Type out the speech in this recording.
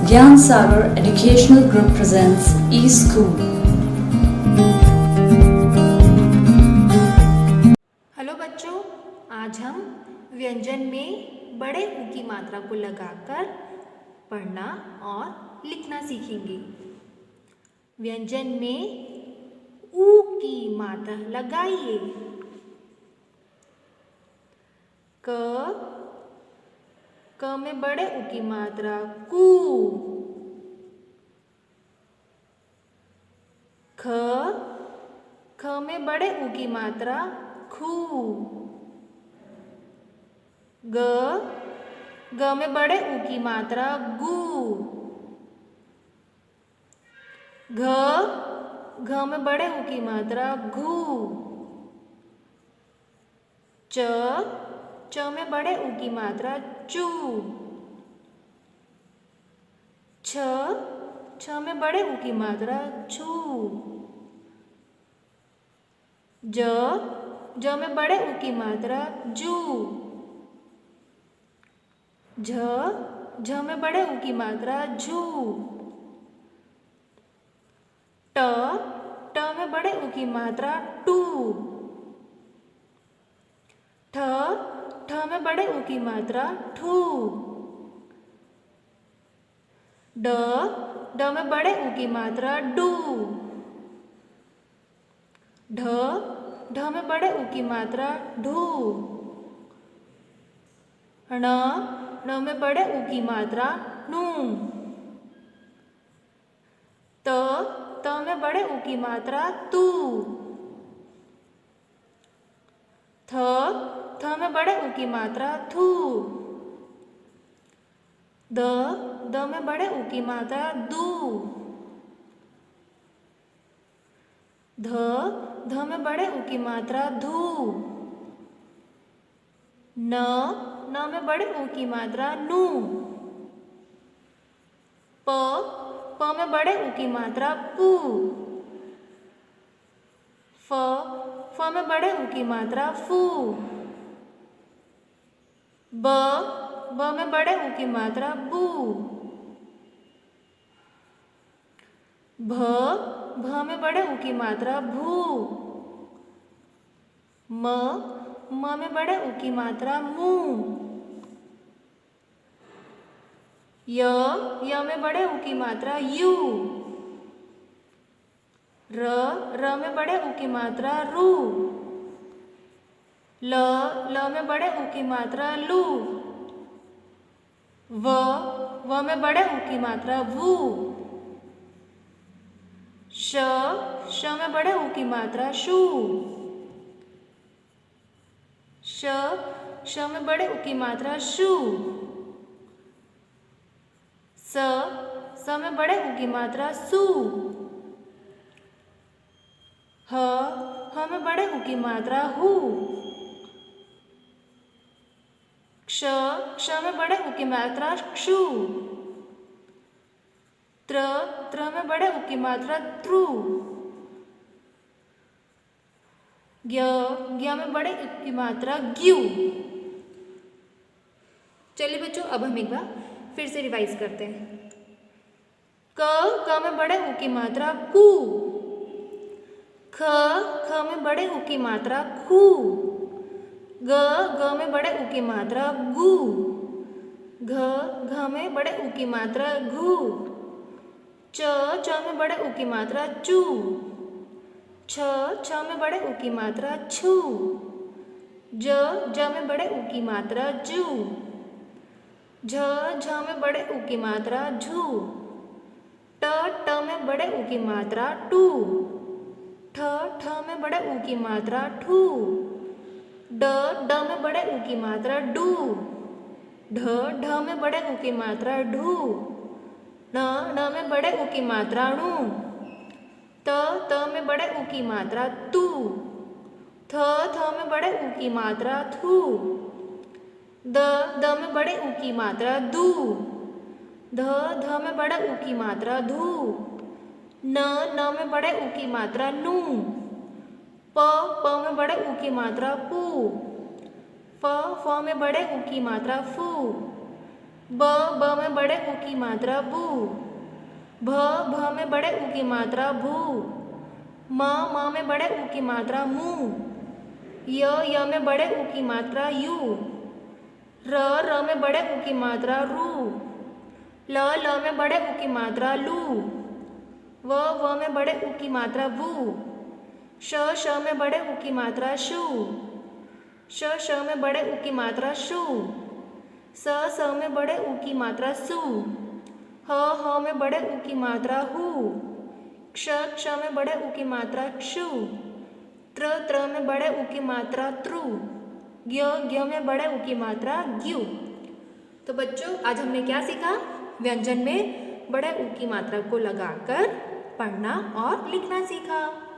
Gyan Sagar Educational Group presents eSchool. Hello बच्चों, आज हम व्यंजन में बड़े ऊ की मात्रा को लगाकर पढ़ना और लिखना सीखेंगे। व्यंजन में ऊ की मात्रा लगाइए। क में बड़े ऊ की मात्रा कू। ख में बड़े ऊ की मात्रा खू। ग में बड़े ऊ की मात्रा गू। घ में बड़े ऊ की मात्रा घू। च में बड़े ऊ की मात्रा चू। छ में बड़े ऊ की मात्रा छू। ज में बड़े ऊ की मात्रा जू। झ में बड़े ऊ की मात्रा झू। ट में बड़े ऊ की मात्रा टू। ठ में बड़े ऊ की मात्रा ठू। ड में बड़े ऊ की मात्रा डू। ढ में बड़े ऊ की मात्रा ढू। ण में बड़े ऊ की मात्रा नू। त में बड़े ऊ की मात्रा तू। थ में बड़े ऊ की मात्रा थू। द में बड़े ऊ की मात्रा दू। ध में बड़े ऊ की मात्रा धू। न में बड़े ऊ की मात्रा नू। प में बड़े ऊ की मात्रा पू। फ में बड़े ऊ की मात्रा फू। ब में बड़े ऊ की मात्रा बू। भ में बड़े ऊ की मात्रा भू। म में बड़े ऊ की मात्रा मू। य में बड़े ऊ की मात्रा यू। र में बड़े ऊ की मात्रा रू। ल में बड़े ऊ की मात्रा लू। व में बड़े ऊ की मात्रा वू। श में बड़े ऊ की मात्रा शू। श में बड़े ऊ की मात्रा शू। स में बड़े ऊ की मात्रा सू। ह में बड़े ऊ की मात्रा हू। क्ष में बड़े ऊ की मात्रा क्षु। त्र में बड़े ऊ की मात्रा त्रु। ज्ञ में बड़े ऊ की मात्रा ग्यू। चलिए बच्चों, अब हम एक बार फिर से रिवाइज करते हैं। क में बड़े ऊ की मात्रा कू। ख में बड़े ऊ की मात्रा खू। ग में बड़े ऊ की मात्रा गू। घ में बड़े ऊ की मात्रा घू। च में बड़े ऊ की मात्रा चू। छ में बड़े ऊ की मात्रा छू। ज में बड़े ऊ की मात्रा जू। झ में बड़े ऊ की मात्रा झू। ट में बड़े ऊ की मात्रा टू। ठ में बड़े ऊ की मात्रा ठू। ड में बड़े ऊ की मात्रा डू। ढ में बड़े ऊ की मात्रा ढू। न में बड़े ऊ की मात्रा णू। त में बड़े ऊ की मात्रा तू। थ में बड़े ऊ की मात्रा थू। द में बड़े ऊ की मात्रा दू। ध में बड़े ऊ की मात्रा धू। न में बड़े ऊ की मात्रा नू। प में बड़े ऊ की मात्रा पू। फ में बड़े ऊ की मात्रा फू। ब में बड़े ऊ की मात्रा बू। भ में बड़े ऊ की मात्रा भू। म में बड़े ऊ की मात्रा मू। य में बड़े ऊ की मात्रा यू। र में बड़े ऊ की मात्रा रू। ल में बड़े ऊ की मात्रा लू। व में बड़े ऊ की मात्रा वू। श में बड़े ऊ की मात्रा शू। श में बड़े ऊ की मात्रा शू। स में बड़े ऊ की मात्रा सू। ह में बड़े ऊ की मात्रा हू। क्ष में बड़े ऊ की मात्रा क्षु। त्र में बड़े ऊ की मात्रा त्रु। ज्ञ में बड़े ऊ की मात्रा ग्यू। तो बच्चों आज हमने क्या सीखा? व्यंजन में बड़े ऊ की मात्रा को लगाकर पढ़ना और लिखना सीखा।